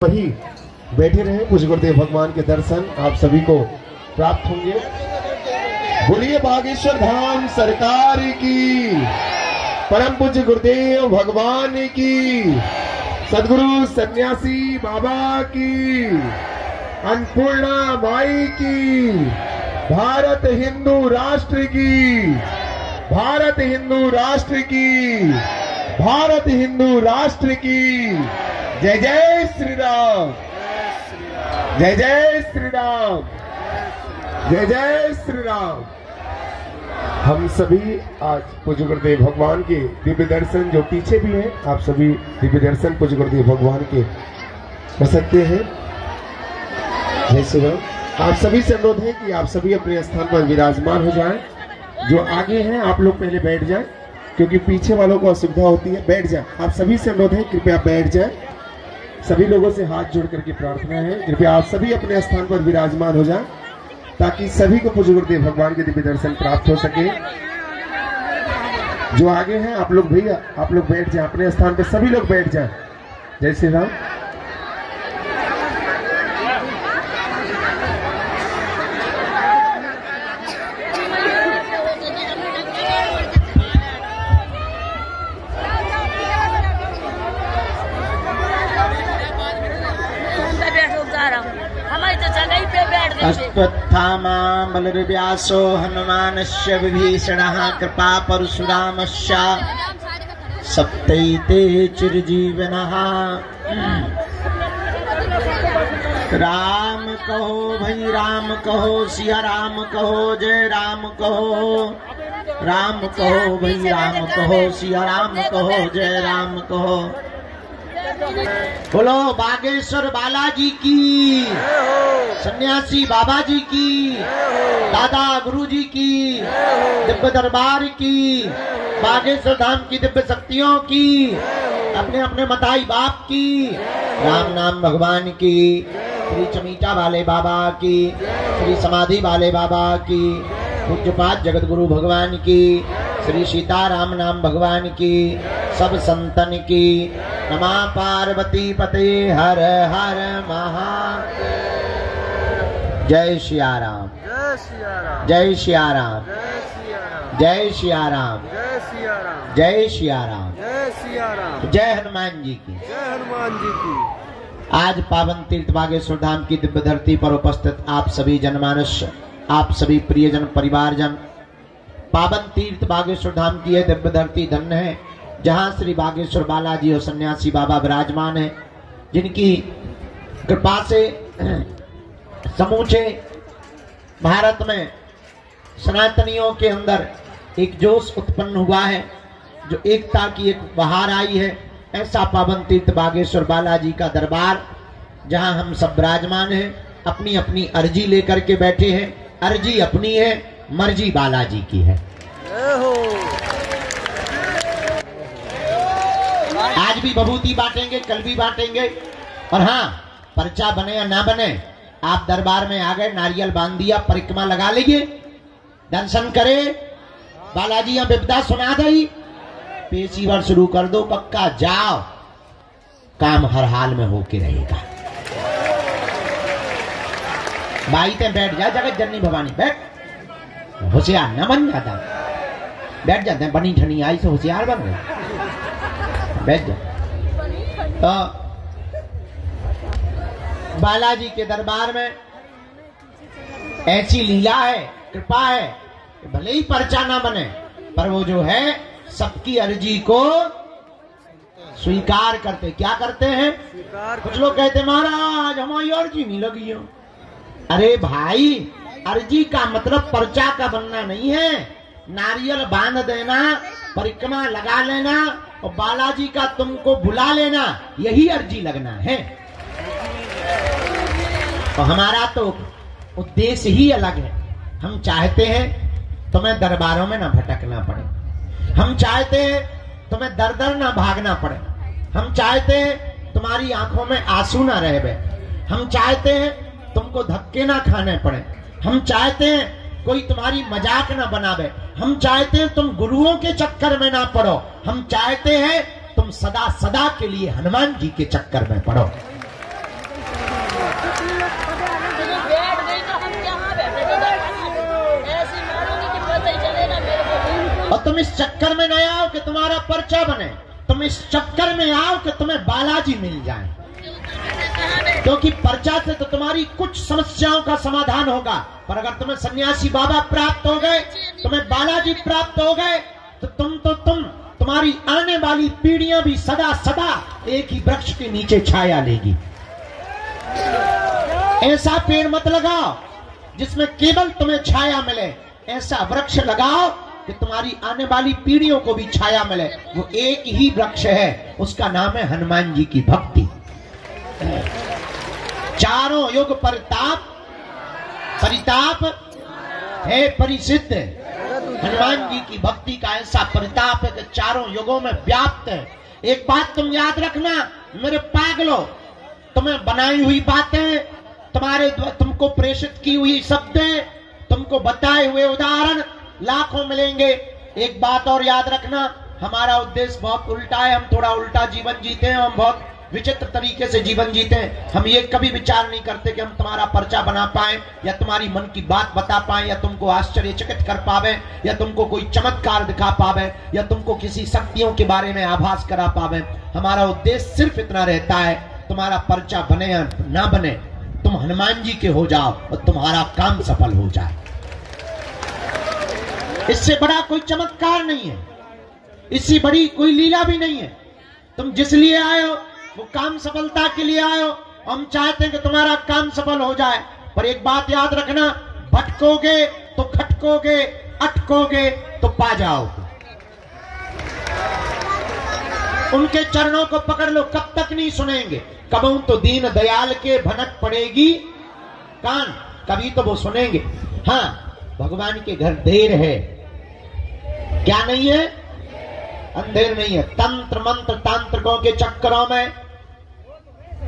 वही बैठे रहे। पूज्य गुरुदेव भगवान के दर्शन आप सभी को प्राप्त होंगे। बोलिए बागेश्वर धाम सरकार की, परम पूज्य गुरुदेव भगवान की, सदगुरु सन्यासी बाबा की, अन्नपूर्णा माई की, भारत हिंदू राष्ट्र की, भारत हिंदू राष्ट्र की, भारत हिंदू राष्ट्र की। जय जय श्री राम, जय जय श्री राम, जय जय श्री राम। हम सभी आज पूज्य गुरुदेव भगवान के दिव्य दर्शन, जो पीछे भी हैं, आप सभी दिव्य दर्शन पूज्य गुरुदेव भगवान के कर सकते हैं। जय श्री राम। आप सभी से अनुरोध है कि आप सभी अपने स्थान पर विराजमान हो जाएं। जो आगे हैं आप लोग पहले बैठ जाएं, क्योंकि पीछे वालों को असुविधा होती है। बैठ जाएं, आप सभी से अनुरोध है, कृपया बैठ जाएं। सभी लोगों से हाथ जोड़ करके प्रार्थना है, कृपया आप सभी अपने स्थान पर विराजमान हो जाएं, ताकि सभी को पूज्य गुरुदेव भगवान के दिव्य दर्शन प्राप्त हो सके। जो आगे हैं आप लोग भैया, आप लोग बैठ जाएं अपने स्थान पर, सभी लोग बैठ जाएं। जय श्री राम। अश्वत्थामा बलर्व्यासो हनुमानस्य विभीषणः कृपा परशुरामस्य सप्तैते चिरजीवनः। राम कहो भाई राम कहो, सिया राम कहो, जय राम कहो। राम कहो भाई राम कहो, सिया राम कहो, जय राम कहो। बोलो बागेश्वर बालाजी की, सन्यासी बाबा जी की, दादा गुरु जी की, दिव्य दरबार की, बागेश्वर धाम की दिव्य शक्तियों की, अपने अपने मताई बाप की, राम नाम भगवान की, श्री चमीटा वाले बाबा की, श्री समाधि वाले बाबा की, पूज्यपाद जगत गुरु भगवान की, श्री सीताराम नाम भगवान की, सब संतन की। नमः पार्वती पते हर हर महादेव। जय सिया राम, जय सिया राम, जय सिया राम, जय सिया राम, जय सिया राम, जय सिया राम, जय सिया राम, जय हनुमान जी की, जय हनुमान जी की। आज पावन तीर्थ बागेश्वर धाम की दिव्य धरती पर उपस्थित आप सभी जनमानस, आप सभी प्रियजन परिवारजन, पावन तीर्थ बागेश्वर धाम की यह दिव्य धरती धन्य है, जहां श्री बागेश्वर बालाजी और सन्यासी बाबा विराजमान है, जिनकी कृपा से समूचे भारत में सनातनियों के अंदर एक जोश उत्पन्न हुआ है, जो एकता की एक बहार आई है। ऐसा पावन तीर्थ बागेश्वर बालाजी का दरबार, जहां हम सब विराजमान हैं, अपनी अपनी अर्जी लेकर के बैठे हैं। अर्जी अपनी है, मर्जी बालाजी की है। आज भी विभूति बांटेंगे, कल भी बांटेंगे। और हाँ, पर्चा बने या ना बने, आप दरबार में आ गए, नारियल बांध दिया, परिक्रमा लगा लीजिए, दर्शन करे, बालाजी यहाँ विपदा सुना दी, पेशीवर शुरू कर दो, पक्का जाओ, काम हर हाल में होके रहेगा। बाई ते बैठ जा, जगत जननी भवानी बैठ, होशियार न बन जाता, बैठ जाते हैं, बनी ठनी आई से होशियार बन गए, बैठ जा। तो बालाजी के दरबार में ऐसी लीला है, कृपा है, भले ही पर्चा ना बने, पर वो जो है सबकी अर्जी को स्वीकार करते। क्या करते हैं? कुछ लोग कहते महाराज हमारी अर्जी नहीं लगी हो। अरे भाई, अर्जी का मतलब पर्चा का बनना नहीं है, नारियल बांध देना, परिक्रमा लगा लेना और बालाजी का तुमको बुला लेना, यही अर्जी लगना है। तो हमारा तो उद्देश्य ही अलग है। हम चाहते हैं तुम्हें दरबारों में ना भटकना पड़े, हम चाहते हैं तुम्हें दर दर ना भागना पड़े, हम चाहते हैं तुम्हारी आंखों में आंसू ना रहे, हम चाहते हैं तुमको धक्के ना खाने पड़े, हम चाहते हैं कोई तुम्हारी मजाक ना बनावे, हम चाहते हैं तुम गुरुओं के चक्कर में ना पड़ो, हम चाहते हैं तुम सदा सदा के लिए हनुमान जी के चक्कर में पड़ो। तुम इस चक्कर में न आओ कि तुम्हारा पर्चा बने, तुम इस चक्कर में आओ कि तुम्हें बालाजी मिल जाए, क्योंकि पर्चा से तो तुम्हारी कुछ समस्याओं का समाधान होगा, पर अगर तुम्हें सन्यासी बाबा प्राप्त हो गए, तुम्हें बालाजी प्राप्त हो गए, तो तुम्हारी आने वाली पीढ़ियां भी सदा सदा एक ही वृक्ष के नीचे छाया लेगी। ऐसा पेड़ मत लगाओ जिसमें केवल तुम्हें छाया मिले, ऐसा वृक्ष लगाओ कि तुम्हारी आने वाली पीढ़ियों को भी छाया मिले। वो एक ही वृक्ष है, उसका नाम है हनुमान जी की भक्ति। चारों युग परिताप है परिसिद्ध। हनुमान जी की भक्ति का ऐसा परिताप है कि चारों युगों में व्याप्त है। एक बात तुम याद रखना मेरे पागलों, तुम्हें बनाई हुई बातें, तुमको प्रेषित की हुई शब्दें, तुमको बताए हुए उदाहरण लाखों मिलेंगे। एक बात और याद रखना, हमारा उद्देश्य बहुत उल्टा है, हम थोड़ा उल्टा जीवन जीते हैं, हम बहुत विचित्र तरीके से जीवन जीते हैं। हम ये कभी विचार नहीं करते कि हम तुम्हारा पर्चा बना पाए, या तुम्हारी मन की बात बता पाए, या तुमको आश्चर्यचकित कर पावे, या तुमको कोई चमत्कार दिखा पावे, या तुमको किसी शक्तियों के बारे में आभास करा पावे। हमारा उद्देश्य सिर्फ इतना रहता है, तुम्हारा पर्चा बने या ना बने, तुम हनुमान जी के हो जाओ और तुम्हारा काम सफल हो जाए। इससे बड़ा कोई चमत्कार नहीं है, इससे बड़ी कोई लीला भी नहीं है। तुम जिस लिए आए हो वो काम सफलता के लिए आए हो। हम चाहते हैं कि तुम्हारा काम सफल हो जाए, पर एक बात याद रखना, भटकोगे तो खटकोगे, अटकोगे तो पा जाओगे। उनके चरणों को पकड़ लो, कब तक नहीं सुनेंगे। कबहू तो दीन दयाल के भनक पड़ेगी कान, कभी तो वो सुनेंगे। हाँ, भगवान के घर देर है, क्या नहीं है? अंधेर नहीं है। तंत्र मंत्र तांत्रिकों के चक्करों में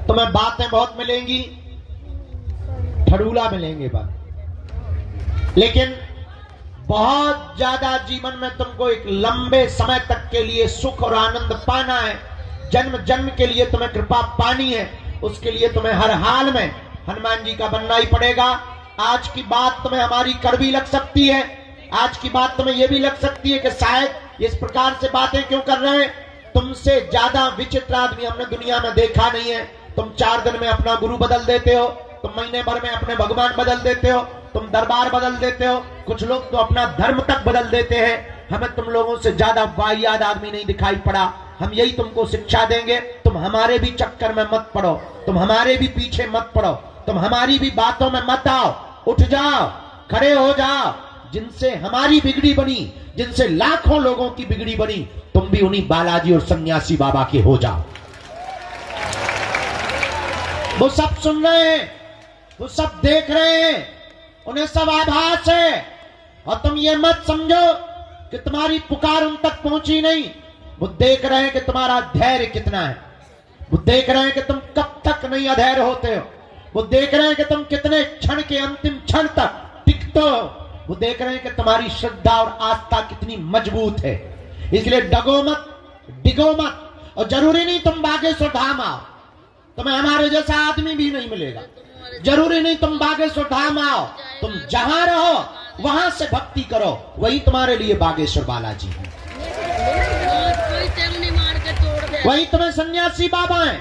तुम्हें बातें बहुत मिलेंगी, ठड़ूला मिलेंगे बात, लेकिन बहुत ज्यादा जीवन में तुमको एक लंबे समय तक के लिए सुख और आनंद पाना है, जन्म जन्म के लिए तुम्हें कृपा पानी है, उसके लिए तुम्हें हर हाल में हनुमान जी का बनना ही पड़ेगा। आज की बात तुम्हें हमारी कड़वी लग सकती है, आज की बात तुम्हें यह भी लग सकती है कि शायद इस प्रकार से बातें क्यों कर रहे हैं। तुमसे ज्यादा विचित्र आदमी हमने दुनिया में देखा नहीं है। तुम 4 दिन में अपना गुरु बदल देते हो, तुम महीने भर में अपने भगवान बदल देते हो, तुम दरबार बदल देते हो, कुछ लोग तो अपना धर्म तक बदल देते हैं। हमें तुम लोगों से ज्यादा वाहियात आदमी नहीं दिखाई पड़ा। हम यही तुमको शिक्षा देंगे, तुम हमारे भी चक्कर में मत पड़ो, तुम हमारे भी पीछे मत पड़ो, तुम हमारी भी बातों में मत आओ। उठ जाओ, खड़े हो जाओ। जिनसे हमारी बिगड़ी बनी, जिनसे लाखों लोगों की बिगड़ी बनी, तुम भी उन्हीं बालाजी और सन्यासी बाबा के हो जाओ। वो सब सुन रहे हैं, वो सब देख रहे हैं, उन्हें सब आभास है। और तुम ये मत समझो कि तुम्हारी पुकार उन तक पहुंची नहीं। वो देख रहे हैं कि तुम्हारा धैर्य कितना है, वो देख रहे हैं कि तुम कब तक नहीं अधैर्य होते हो, वो देख रहे हैं कि तुम कितने क्षण के अंतिम क्षण तक टिकते हो, वो देख रहे हैं कि तुम्हारी श्रद्धा और आस्था कितनी मजबूत है। इसलिए डगो मत, डिगो मत। और जरूरी नहीं तुम बागेश्वर धाम आओ, तुम्हें हमारे जैसा आदमी भी नहीं मिलेगा। जरूरी नहीं तुम बागेश्वर धाम आओ, तुम जहां रहो वहां से भक्ति करो, वही तुम्हारे लिए बागेश्वर बालाजी है, वही तुम्हें सन्यासी बाबा है,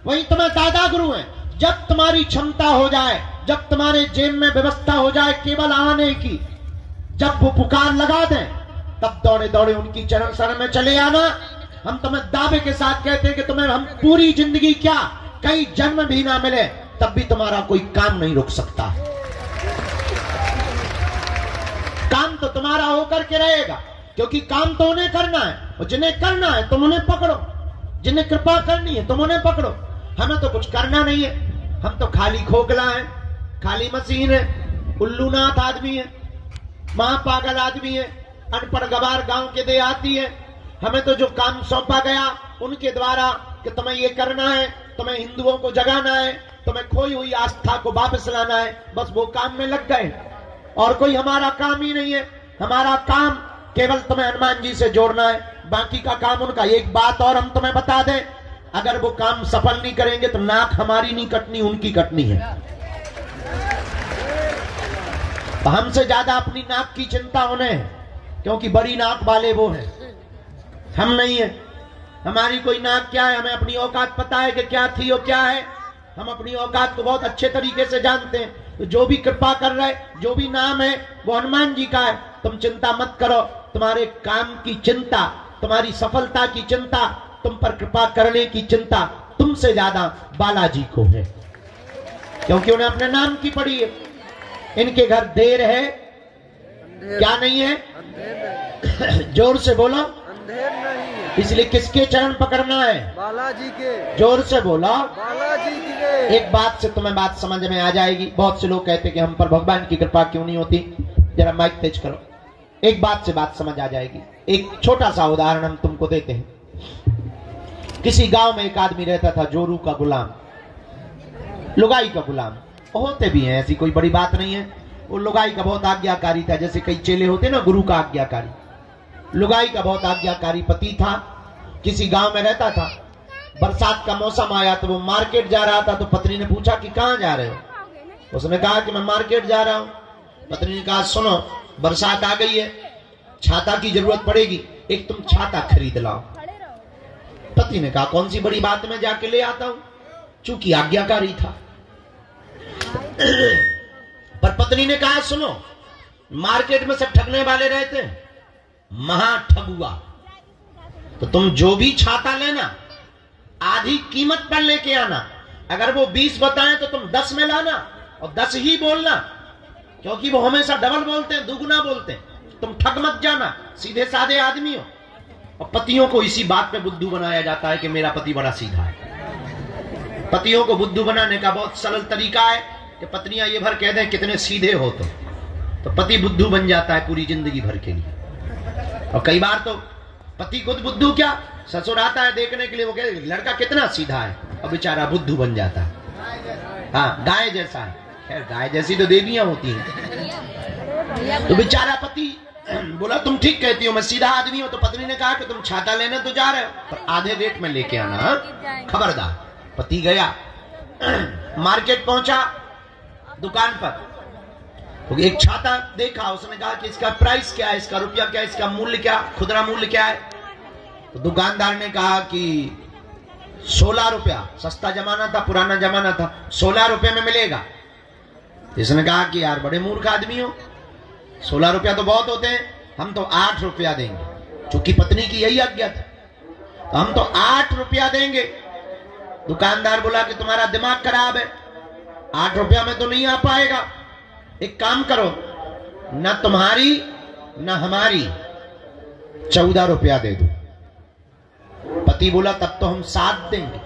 वही तुम्हें दादा गुरु है। जब तुम्हारी क्षमता हो जाए, जब तुम्हारे जेब में व्यवस्था हो जाए केवल आने की, जब वो पुकार लगा दें, तब दौड़े दौड़े उनकी चरण शरण में चले आना। हम तुम्हें दावे के साथ कहते हैं कि तुम्हें हम पूरी जिंदगी क्या, कई जन्म भी ना मिले, तब भी तुम्हारा कोई काम नहीं रुक सकता। काम तो तुम्हारा होकर के रहेगा, क्योंकि काम तो उन्हें करना है, और जिन्हें करना है तुम उन्हें पकड़ो, जिन्हें कृपा करनी है तुम उन्हें पकड़ो। हमें तो कुछ करना नहीं है, हम तो खाली खोखला है, खाली मशीन है, उल्लूनाथ आदमी है, महापागल आदमी है, अनपढ़ गवार गांव के देहाती है। हमें तो जो काम सौंपा गया उनके द्वारा कि तुम्हें ये करना है, तुम्हें हिंदुओं को जगाना है, तुम्हें खोई हुई आस्था को वापस लाना है, बस वो काम में लग गए। और कोई हमारा काम ही नहीं है। हमारा काम केवल तुम्हें हनुमान जी से जोड़ना है, बाकी का काम उनका। एक बात और हम तुम्हें बता दें, अगर वो काम सफल नहीं करेंगे तो नाक हमारी नहीं कटनी, उनकी कटनी है। हमसे ज्यादा अपनी नाक की चिंता उन्हें है। क्योंकि बड़ी नाक वाले वो हैं, हम नहीं है। हमारी कोई नाक क्या है, हमें अपनी औकात पता है कि क्या थी और क्या है। हम अपनी औकात को बहुत अच्छे तरीके से जानते हैं। तो जो भी कृपा कर रहे, जो भी नाम है वो हनुमान जी का है। तुम चिंता मत करो, तुम्हारे काम की चिंता, तुम्हारी सफलता की चिंता, तुम पर कृपा करने की चिंता तुमसे ज्यादा बालाजी को है, क्योंकि उन्हें अपने नाम की पड़ी है। इनके घर देर है, क्या नहीं है? जोर से बोलो, अंधेर नहीं है। इसलिए किसके चरण पकड़ना है? बालाजी के। जोर से बोला, बालाजी के। एक बात से तुम्हें बात समझ में आ जाएगी। बहुत से लोग कहते कि हम पर भगवान की कृपा क्यों नहीं होती। जरा माइक तेज करो, एक बात से बात समझ आ जाएगी। एक छोटा सा उदाहरण हम तुमको देते हैं। किसी गांव में एक आदमी रहता था, जोरू का गुलाम, लुगाई का गुलाम। होते भी हैं, ऐसी कोई बड़ी बात नहीं है। वो लुगाई का बहुत आज्ञाकारी था, जैसे कई चेले होते ना गुरु का आज्ञाकारी। लुगाई का बहुत आज्ञाकारी पति था, किसी गांव में रहता था। बरसात का मौसम आया तो वो मार्केट जा रहा था। तो पत्नी ने पूछा कि कहां जा रहे हो? उसने कहा कि मैं मार्केट जा रहा हूं। पत्नी ने कहा सुनो, बरसात आ गई है, छाता की जरूरत पड़ेगी, एक तुम छाता खरीद लाओ। पति ने कहा कौन सी बड़ी बात, मैं जाके ले आता हूं। चूंकि आज्ञाकारी था। पर पत्नी ने कहा सुनो, मार्केट में सब ठगने वाले रहते हैं, महा ठगुआ, तो तुम जो भी छाता लेना आधी कीमत पर लेके आना। अगर वो 20 बताएं तो तुम 10 में लाना, और 10 ही बोलना, क्योंकि वो हमेशा डबल बोलते हैं, दुगुना बोलते हैं। तुम ठग मत जाना, सीधे साधे आदमी हो। और पतियों को इसी बात पे बुद्धू बनाया जाता है कि मेरा पति बड़ा सीधा है। पतियों को बुद्धू बनाने का बहुत सरल तरीका है कि पत्नियां ये भर कह दें कितने सीधे हो तो पति बुद्धू बन जाता है पूरी जिंदगी भर के लिए। और कई बार तो पति खुद बुद्धू, क्या ससुर आता है देखने के लिए, वो कहते लड़का कितना सीधा है, और बेचारा बुद्धू बन जाता है। हाँ, गाय जैसा है। खैर गाय जैसी तो देवियां होती हैं। तो बेचारा पति बोला तुम ठीक कहती हो, मैं सीधा आदमी हूं। तो पत्नी ने कहा कि तुम छाता लेने तो जा रहे हो, पर आधे रेट में लेके आना, खबरदार। पति गया, मार्केट पहुंचा, दुकान पर तो एक छाता देखा। उसने कहा कि इसका प्राइस क्या है, इसका रुपया क्या है, इसका मूल्य क्या, खुदरा मूल्य क्या है? तो दुकानदार ने कहा कि 16 रुपया, सस्ता जमाना था, पुराना जमाना था, 16 रुपये में मिलेगा। इसने कहा कि यार बड़े मूर्ख आदमी हो, 16 रुपया तो बहुत होते हैं, हम तो 8 रुपया देंगे। चूंकि पत्नी की यही आज्ञा थी, तो हम तो 8 रुपया देंगे। दुकानदार बोला कि तुम्हारा दिमाग खराब है, 8 रुपया में तो नहीं आ पाएगा। एक काम करो, न तुम्हारी न हमारी 14 रुपया दे दो। पति बोला तब तो हम 7 देंगे।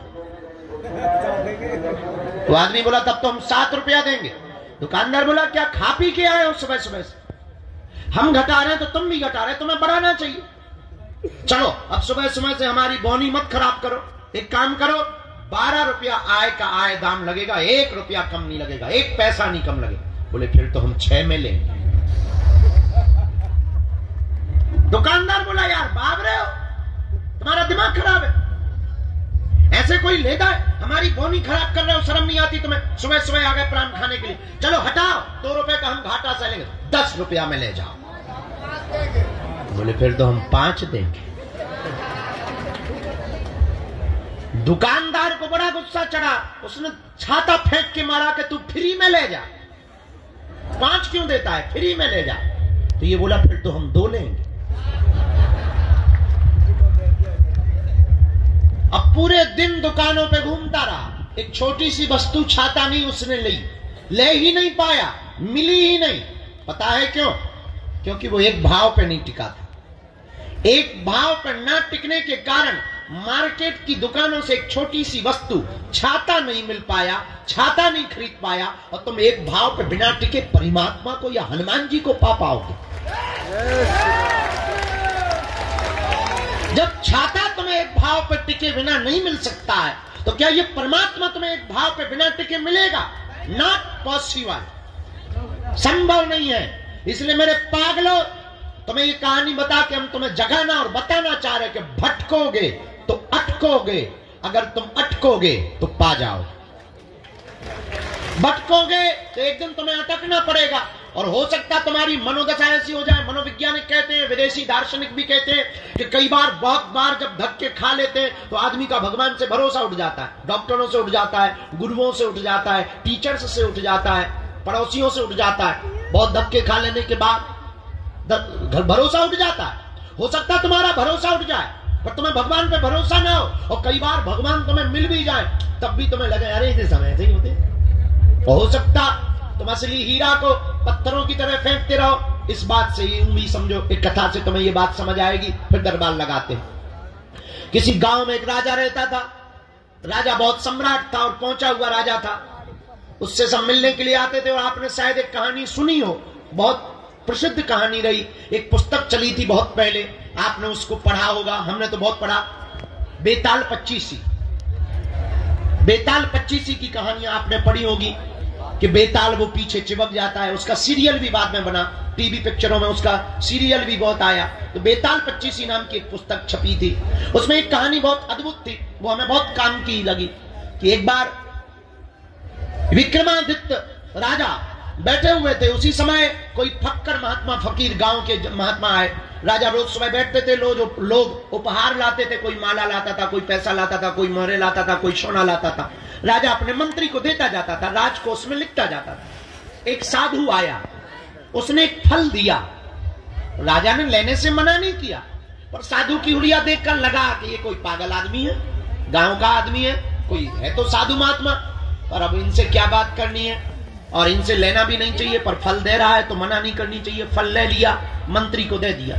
तो आदमी बोला तब तो हम 7 रुपया देंगे। दुकानदार बोला क्या खा पी के आए हो सुबह सुबह से? हम घटा रहे हैं तो तुम भी घटा रहे, तुम्हें बढ़ाना चाहिए। चलो अब सुबह सुबह से हमारी बोनी मत खराब करो। एक काम करो, 12 रुपया आय का आय दाम लगेगा, 1 रुपया कम नहीं लगेगा, 1 पैसा नहीं कम लगेगा। बोले फिर तो हम 6 में लेंगे। दुकानदार बोला यार बाप रहे हो, तुम्हारा दिमाग खराब है, ऐसे कोई लेता है? हमारी बोनी खराब कर रहे हो, शर्म नहीं आती तुम्हें? सुबह सुबह आ गए प्राण खाने के लिए, चलो हटाओ, 2 रुपए का हम घाटा से लेंगे, 10 रुपया में ले जाओ। बोले फिर तो हम 5 देंगे। दुकानदार को बड़ा गुस्सा चढ़ा, उसने छाता फेंक के मारा कि तू फ्री में ले जा, 5 क्यों देता है, फ्री में ले जा। तो ये बोला फिर तो हम 2 लेंगे। अब पूरे दिन दुकानों पे घूमता रहा, एक छोटी सी वस्तु छाता नहीं उसने ले ही नहीं पाया, मिली ही नहीं। पता है क्यों? क्योंकि वो एक भाव पे नहीं टिका था। एक भाव पर ना टिकने के कारण मार्केट की दुकानों से एक छोटी सी वस्तु छाता नहीं मिल पाया, छाता नहीं खरीद पाया, और तुम एक भाव पर बिना टिके परमात्मा को या हनुमान जी को पा पाओगे। जब छाता तुम्हें एक भाव पर टिके बिना नहीं मिल सकता है, तो क्या ये परमात्मा तुम्हें एक भाव पर बिना टिके मिलेगा? नॉट पॉसिबल, संभव नहीं है। इसलिए मेरे पागलों, तुम्हें ये कहानी बता के हम तुम्हें जगाना और बताना चाह रहे कि भटकोगे तो अटकोगे, अगर तुम अटकोगे तो पा जाओगे। भटकोगे तो एक दिन तुम्हें अटकना पड़ेगा, और हो सकता तुम्हारी मनोदशा ऐसी हो जाए। मनोवैज्ञानिक कहते हैं, विदेशी दार्शनिक भी कहते हैं कि कई बार, बहुत बार जब धक्के खा लेते हैं तो आदमी का भगवान से भरोसा उठ जाता है, डॉक्टरों से उठ जाता है, गुरुओं से उठ जाता है, टीचर्स से उठ जाता है, पड़ोसियों से उठ जाता है। बहुत धक्के खा लेने के बाद भरोसा उठ जाता है। हो सकता है तुम्हारा भरोसा उठ जाए, पर तुम्हें भगवान पे भरोसा ना हो, और कई बार भगवान तुम्हें मिल भी जाए तब भी तुम्हें लगे अरे इतने समय ऐसे ही होते। हो सकता तुम असली हीरा को पत्थरों की तरह फेंकते रहो। इस बात से ये उम्मीद समझो, एक कथा से तुम्हें ये बात समझ आएगी। फिर दरबार लगाते हैं। किसी गांव में एक राजा रहता था। राजा बहुत सम्राट था और पहुंचा हुआ राजा था। उससे सब मिलने के लिए आते थे। और आपने शायद एक कहानी सुनी हो, बहुत प्रसिद्ध कहानी रही, एक पुस्तक चली थी बहुत पहले, आपने उसको पढ़ा होगा, हमने तो बहुत पढ़ा, बेताल पच्चीसी। बेताल पच्चीसी की कहानी आपने पढ़ी होगी कि बेताल वो पीछे चिपक जाता है। उसका सीरियल भी बाद में बना, टीवी पिक्चरों में उसका सीरियल भी बहुत आया। तो बेताल पच्चीसी नाम की एक पुस्तक छपी थी। उसमें एक कहानी बहुत अद्भुत थी, वो हमें बहुत काम की लगी कि एक बार विक्रमादित्य राजा बैठे हुए थे। उसी समय कोई फक्कर महात्मा, फकीर, गांव के महात्मा आए। राजा रोज सुबह बैठते थे, लोग उपहार लाते थे, कोई माला लाता था, कोई पैसा लाता था, कोई मोहरे लाता था, कोई सोना लाता था। राजा अपने मंत्री को देता जाता था, राजकोष में लिखता जाता था। एक साधु आया, उसने एक फल दिया। राजा ने लेने से मना नहीं किया, पर साधु की हुलिया देखकर लगा कि ये कोई पागल आदमी है, गांव का आदमी है, कोई है तो साधु महात्मा, पर अब इनसे क्या बात करनी है, और इनसे लेना भी नहीं चाहिए, पर फल दे रहा है तो मना नहीं करनी चाहिए। फल ले लिया, मंत्री को दे दिया।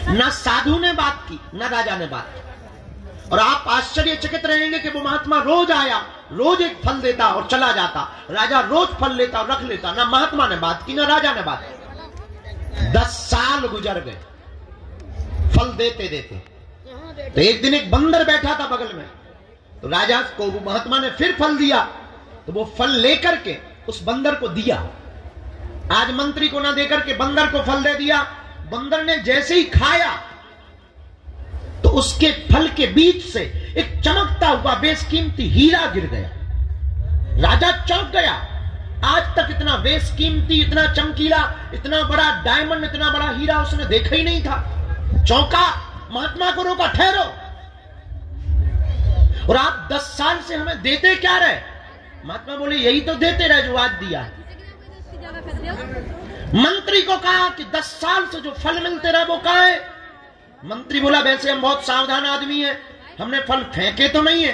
न साधु ने बात की, न राजा ने बात की। और आप आश्चर्यचकित रहेंगे कि वो महात्मा रोज आया, रोज एक फल देता और चला जाता। राजा रोज फल लेता और रख लेता। न महात्मा ने बात की, न राजा ने बात की। 10 साल गुजर गए फल देते देते। तो एक दिन एक बंदर बैठा था बगल में, तो राजा को वो महात्मा ने फिर फल दिया। तो वो फल लेकर के उस बंदर को दिया। आज मंत्री को ना देकर के बंदर को फल दे दिया। बंदर ने जैसे ही खाया तो उसके फल के बीच से एक चमकता हुआ बेशकीमती हीरा गिर गया। राजा चौंक गया। आज तक इतना बेशकीमती, इतना चमकीला, इतना बड़ा डायमंड, इतना बड़ा हीरा उसने देखा ही नहीं था। चौंका, महात्मा को रोका, ठहरो, और आप 10 साल से हमें देते क्या रहे? महात्मा बोले यही तो देते रहे जो आज दिया है। मंत्री को कहा कि 10 साल से जो फल मिलते रहे वो कहां है? मंत्री बोला वैसे हम बहुत सावधान आदमी हैं, हमने फल फेंके तो नहीं है,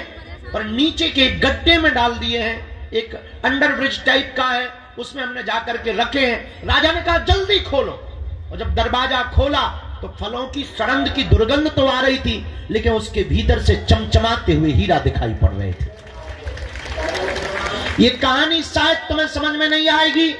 पर नीचे के गड्ढे में डाल दिए हैं, एक अंडरब्रिज टाइप का है, उसमें हमने जाकर के रखे हैं। राजा ने कहा जल्दी खोलो। और जब दरवाजा खोला तो फलों की सड़ंद की दुर्गंध तो आ रही थी, लेकिन उसके भीतर से चमचमाते हुए हीरा दिखाई पड़ रहे थे। ये कहानी शायद तुम्हें समझ में नहीं आएगी,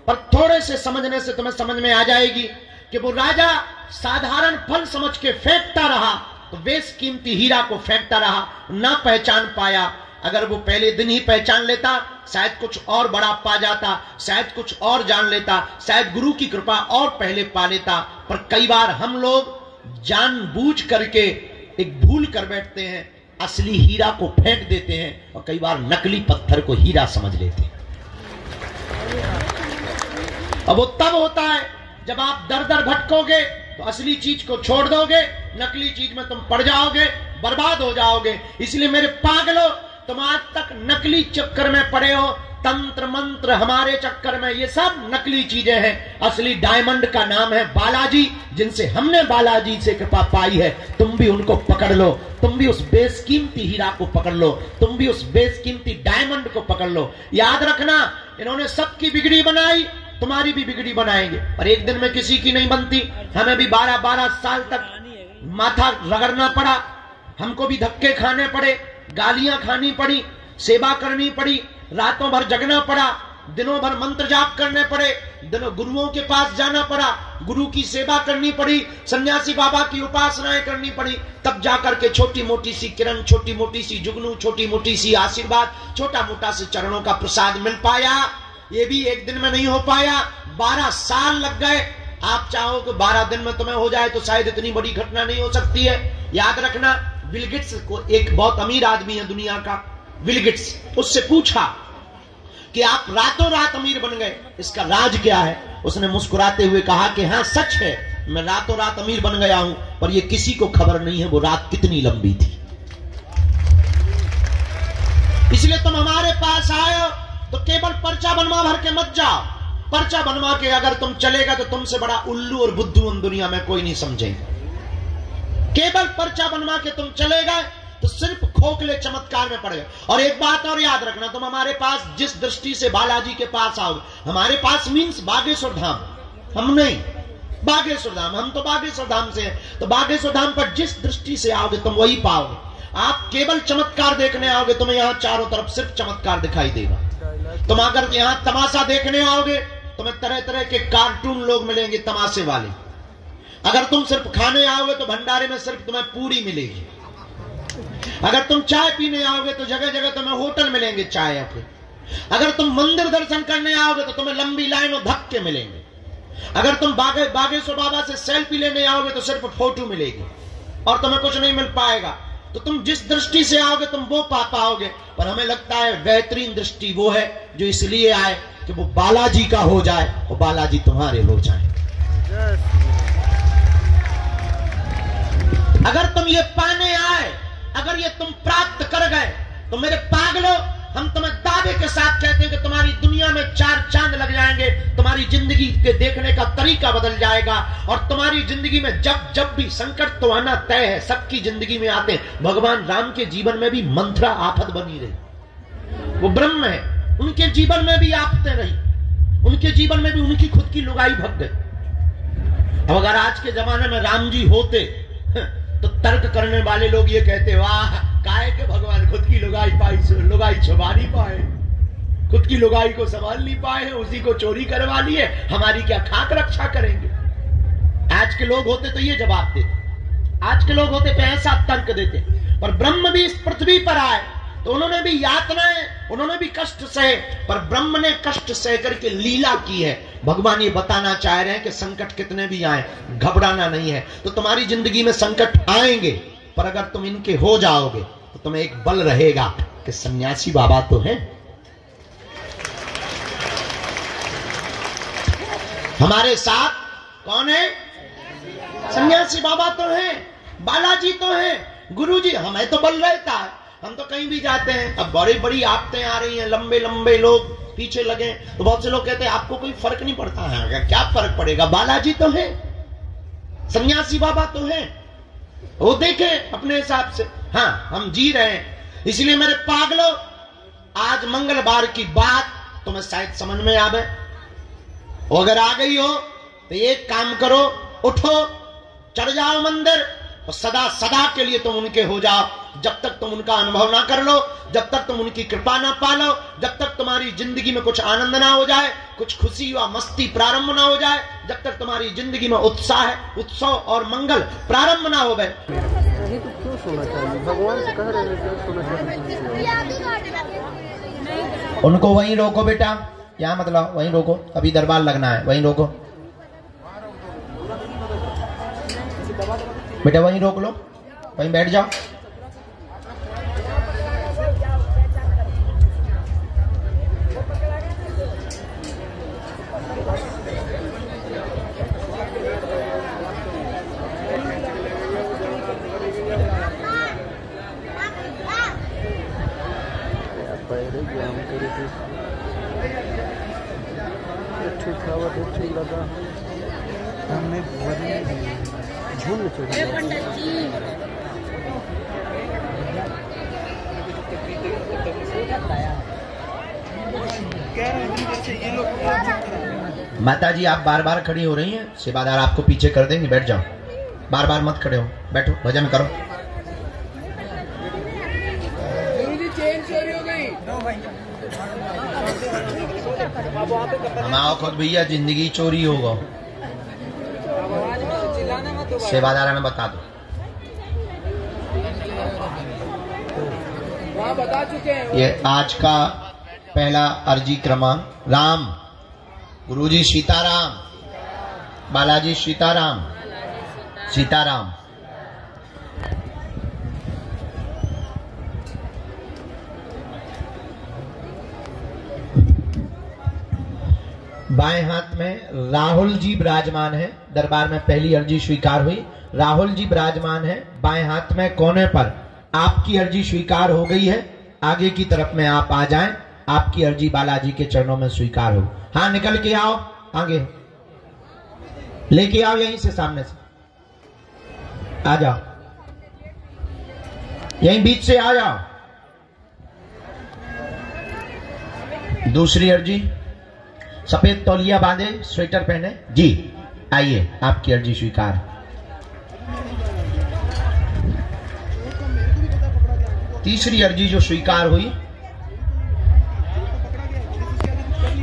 पर थोड़े से समझने से तुम्हें समझ में आ जाएगी कि वो राजा साधारण फल समझ के फेंकता रहा, तो बेशकीमती हीरा को फेंकता रहा, ना पहचान पाया। अगर वो पहले दिन ही पहचान लेता, शायद कुछ और बड़ा पा जाता, शायद कुछ और जान लेता, शायद गुरु की कृपा और पहले पा लेता। पर कई बार हम लोग जानबूझ करके एक भूल कर बैठते हैं, असली हीरा को फेंक देते हैं, और कई बार नकली पत्थर को हीरा समझ लेते हैं। अब वो तब होता है जब आप दर दर भटकोगे तो असली चीज को छोड़ दोगे, नकली चीज में तुम पड़ जाओगे, बर्बाद हो जाओगे। इसलिए मेरे पागलों, तुम आज तक नकली चक्कर में पड़े हो, तंत्र मंत्र हमारे चक्कर में, ये सब नकली चीजें हैं। असली डायमंड का नाम है बालाजी, जिनसे हमने बालाजी से कृपा पाई है। तुम भी उनको पकड़ लो, तुम भी उस बेशकीमती हीरा को पकड़ लो, तुम भी उस बेशकीमती डायमंड को पकड़ लो। याद रखना, इन्होंने सबकी बिगड़ी बनाई, तुम्हारी भी बिगड़ी बनाएंगे, पर एक दिन में किसी की नहीं बनती। हमें भी 12-12 साल तक माथा रगड़ना पड़ा, हमको भी धक्के खाने पड़े, गालियां खानी पड़ी, सेवा करनी पड़ी, रातों भर जगना पड़ा, दिनों भर मंत्र जाप करने पड़े, दिनों गुरुओं के पास जाना पड़ा, गुरु की सेवा करनी पड़ी, सन्यासी बाबा की उपासनाएं करनी पड़ी, तब जाकर के छोटी मोटी सी किरण, छोटी मोटी सी जुगनू, छोटी मोटी सी आशीर्वाद, छोटा मोटा से चरणों का प्रसाद मिल पाया। ये भी एक दिन में नहीं हो पाया, 12 साल लग गए। आप चाहो कि 12 दिन में तुम्हें हो जाए तो शायद इतनी बड़ी घटना नहीं हो सकती है। याद रखना, बिल गेट्स को, एक बहुत अमीर आदमी है दुनिया का, बिल गेट्स, उससे पूछा कि आप रातों रात अमीर बन गए, इसका राज क्या है? उसने मुस्कुराते हुए कहा कि हाँ सच है, मैं रातों रात अमीर बन गया हूं, पर यह किसी को खबर नहीं है वो रात कितनी लंबी थी। इसलिए तुम हमारे पास आए हो तो केवल पर्चा बनवा भर के मत जाओ। पर्चा बनवा के अगर तुम चलेगा तो तुमसे बड़ा उल्लू और बुद्धू हम दुनिया में कोई नहीं समझेगा। केवल पर्चा बनवा के तुम चलेगा तो सिर्फ खोखले चमत्कार में पड़ेगा। और एक बात और याद रखना, तुम हमारे पास जिस दृष्टि से बालाजी के पास आओगे, हमारे पास मीन्स बागेश्वर धाम, हम नहीं बागेश्वर धाम, हम तो बागेश्वर धाम से हैं, तो बागेश्वर धाम पर जिस दृष्टि से आओगे तुम वही पाओगे। आप केवल चमत्कार देखने आओगे, तुम्हें यहां चारों तरफ सिर्फ चमत्कार दिखाई देगा। तुम अगर यहां तमाशा देखने आओगे, तुम्हें तरह तरह के कार्टून लोग मिलेंगे तमाशे वाले। अगर तुम सिर्फ खाने आओगे तो भंडारे में सिर्फ तुम्हें पूरी मिलेगी। अगर तुम चाय पीने आओगे तो जगह जगह तुम्हें होटल मिलेंगे चाय के। अगर तुम मंदिर दर्शन करने आओगे तो तुम्हें लंबी लाइन और धक्के मिलेंगे। अगर तुम बागेश्वर बाबा से सेल्फी लेने आओगे तो सिर्फ फोटो मिलेगी और तुम्हें कुछ नहीं मिल पाएगा। तो तुम जिस दृष्टि से आओगे तुम वो पा पाओगे। पर हमें लगता है बेहतरीन दृष्टि वो है जो इसलिए आए कि वो बालाजी का हो जाए और बालाजी तुम्हारे हो जाए। अगर तुम ये पाने आए, अगर ये तुम प्राप्त कर गए तो मेरे पागलों, हम तुम्हें दावे के साथ कहते हैं कि तुम्हारी दुनिया में 4 चांद लग जाएंगे, तुम्हारी जिंदगी के देखने का तरीका बदल जाएगा और तुम्हारी जिंदगी में जब जब भी संकट तो आना तय है, सबकी जिंदगी में आते हैं। भगवान राम के जीवन में भी मंत्रा आफत बनी रही, वो ब्रह्म है, उनके जीवन में भी आफतें रही, उनके जीवन में भी उनकी खुद की लुगाई भग गई। अब अगर आज के जमाने में राम जी होते तो तर्क करने वाले लोग ये कहते, वाह काहे के भगवान खुद की लुगाई लुगाई छुपा नहीं पाए, खुद की लुगाई को संभाल नहीं पाए हैं, उसी को चोरी करवा लिए, हमारी क्या खाक रक्षा करेंगे। आज के लोग होते तो ये जवाब देते, आज के लोग होते तो ऐसा तर्क देते। पर ब्रह्म भी इस पृथ्वी पर आए तो उन्होंने भी यातनाएं, उन्होंने भी कष्ट सहे, पर ब्रह्म ने कष्ट सह करके लीला की है। भगवान ये बताना चाह रहे हैं कि संकट कितने भी आए घबराना नहीं है। तो तुम्हारी जिंदगी में संकट आएंगे, पर अगर तुम इनके हो जाओगे तो तुम्हें एक बल रहेगा कि सन्यासी बाबा तो हैं, हमारे साथ कौन है? सन्यासी बाबा तो हैं, बालाजी तो हैं, गुरुजी। हमें तो बल रहता है, हम तो कहीं भी जाते हैं। अब बड़ी बड़ी आफतें आ रही हैं, लंबे लंबे लोग पीछे लगे, तो बहुत से लोग कहते हैं आपको कोई फर्क नहीं पड़ता है। क्या फर्क पड़ेगा? बालाजी तो है, सन्यासी बाबा तो है, वो देखे अपने हिसाब से। हाँ, हम जी रहे हैं। इसलिए मेरे पागलों, आज मंगलवार की बात तुम्हें शायद समझ में आवे, और अगर आ गई हो तो एक काम करो, उठो, चढ़ जाओ मंदिर और सदा सदा के लिए तुम उनके हो जाओ। जब तक तुम उनका अनुभव ना कर लो, जब तक तुम उनकी कृपा ना पा लो, जब तक तुम्हारी जिंदगी में कुछ आनंद ना हो जाए, कुछ खुशी व मस्ती प्रारंभ ना हो जाए, जब तक तुम्हारी जिंदगी में उत्साह, उत्सव और मंगल प्रारंभ ना हो गए। क्यों सोना चाहिए? भगवान से कह रहे हैं क्यों सोना चाहिए? उनको वहीं रोको बेटा, यहाँ मतलब वहीं रोको, अभी दरबार लगना है, वहीं रोको बेटा, वहीं रोक लो, वहीं बैठ जाओ। हमने झूल माता जी आप बार बार खड़ी हो रही हैं, सेवादार आपको पीछे कर देंगे, बैठ जाओ, बार बार मत खड़े हो, बैठो, भजन करो। हमारा खुद भैया जिंदगी चोरी होगा, सेवादार में बता दो। बता चुके हैं। ये आज का पहला अर्जी क्रमांक। राम गुरुजी सीताराम, बालाजी सीताराम, सीताराम। बाएं हाथ में राहुल जी विराजमान है। दरबार में पहली अर्जी स्वीकार हुई। राहुल जी विराजमान है बाएं हाथ में कोने पर। आपकी अर्जी स्वीकार हो गई है। आगे की तरफ में आप आ जाएं। आपकी अर्जी बालाजी के चरणों में स्वीकार हो। हाँ, निकल के आओ, आगे लेके आओ, यहीं से सामने से आ जाओ, यहीं बीच से आ जाओ। दूसरी अर्जी, सफेद तौलिया बांधे, स्वेटर पहने जी, आइए, आपकी अर्जी स्वीकार। तीसरी अर्जी जो स्वीकार हुई,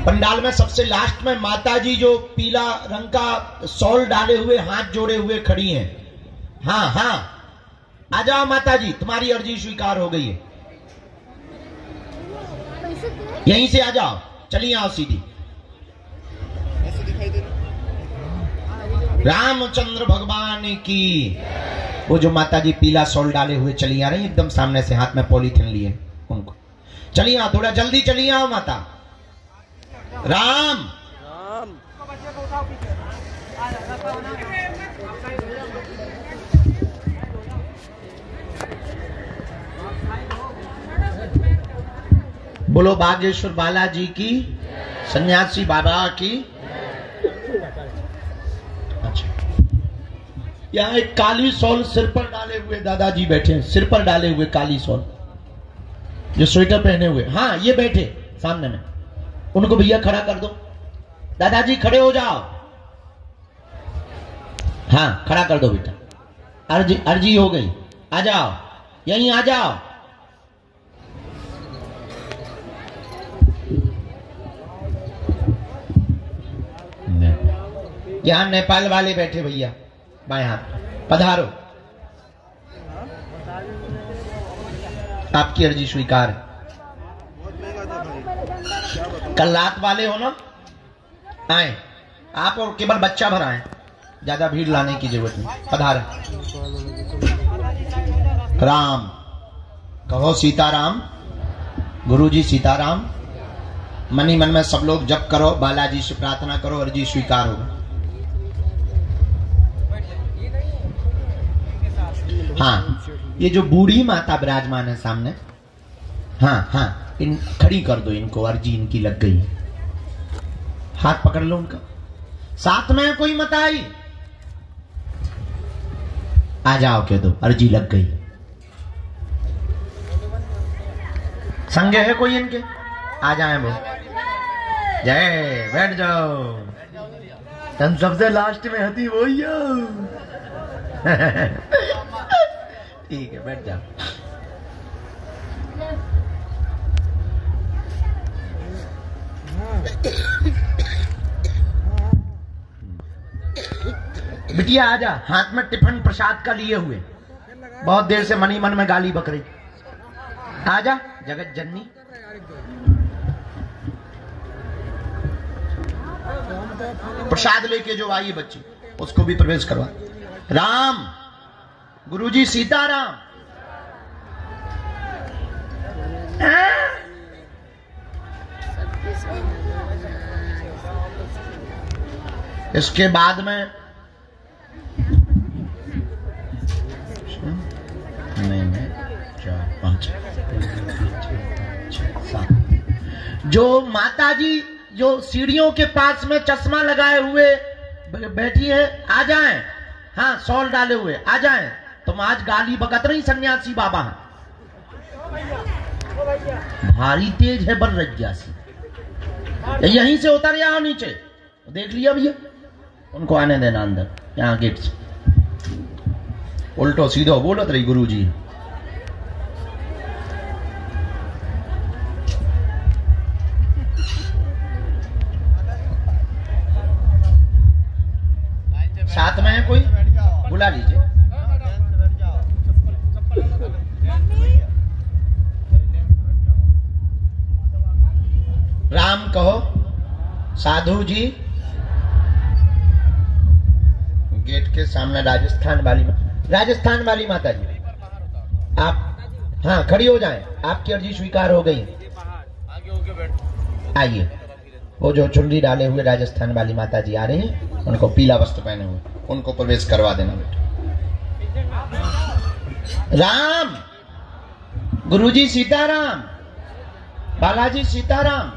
पंडाल में सबसे लास्ट में माता जी जो पीला रंग का शॉल डाले हुए हाथ जोड़े हुए खड़ी हैं। हाँ हाँ, आ जाओ माता जी, तुम्हारी अर्जी स्वीकार हो गई है। यहीं से आ जाओ, चलिए आओ सीधी। रामचंद्र भगवान की। वो जो माता जी पीला शॉल डाले हुए चली आ रही, एकदम सामने से हाथ में पॉलीथिन लिए उनको। चलिए आओ, थोड़ा जल्दी चलिए आओ माता। राम बोलो बागेश्वर बालाजी की, सन्यासी बाबा की। अच्छा, यहाँ एक काली शॉल सिर पर डाले हुए दादाजी बैठे हैं, सिर पर डाले हुए काली शॉल, जो स्वेटर पहने हुए। हाँ, ये बैठे सामने में, उनको भैया खड़ा कर दो। दादाजी खड़े हो जाओ। हाँ, खड़ा कर दो बेटा। अर्जी हो गई, आ जाओ, यहीं आ जाओ। यहां नेपाल वाले बैठे भैया, बाएं हाथ, पधारो। आपकी अर्जी स्वीकार। कल रात वाले हो ना, आए आप, और केवल बच्चा भर आए, ज्यादा भीड़ लाने की जरूरत नहीं, पधारे। राम कहो, सीताराम। गुरुजी सीताराम। मनी मन में सब लोग जप करो, बालाजी से प्रार्थना करो, अर्जी स्वीकार हो। हाँ, ये जो बूढ़ी माता विराजमान है सामने, हाँ हाँ, इन खड़ी कर दो इनको, अर्जी इनकी लग गई है। हाथ पकड़ लो उनका। साथ में कोई मत आई, आ जाओ, कह दो अर्जी लग गई। संगे है कोई इनके, आ जाए वो। जय, बैठ जाओ। तुम सबसे लास्ट में हती वो ही हो। ठीक है, बैठ जाओ। बिटिया आजा, हाथ में टिफिन प्रसाद का लिए हुए, बहुत देर से मनी मन में गाली बक रही। आजा जगत जननी। प्रसाद लेके जो आई बच्ची, उसको भी प्रवेश करवा। राम गुरुजी सीताराम। इसके बाद में नहीं, 4 5 6 7 जो माता जी जो सीढ़ियों के पास में चश्मा लगाए हुए बैठी है, आ जाएं। हाँ, शॉल डाले हुए आ जाएं। तुम आज गाली बकत रही सन्यासी बाबा हैं, भारी तेज है बन रज्जा से। यहीं से उतर जाओ नीचे, देख लिया भैया, उनको आने देना अंदर, यहाँ गेट से। उल्टो सीधो बोलत रही गुरुजी। साथ में है कोई, बुला लीजिए। राम कहो। साधु जी। गेट के सामने राजस्थान वाली माता जी, आप हाँ खड़ी हो जाएं, आपकी अर्जी स्वीकार हो गई। आइए, वो जो चुनरी डाले हुए राजस्थान वाली माता जी आ रही हैं, उनको पीला वस्त्र पहने हुए, उनको प्रवेश करवा देना बेटा। राम, गुरुजी सीताराम, बालाजी सीताराम।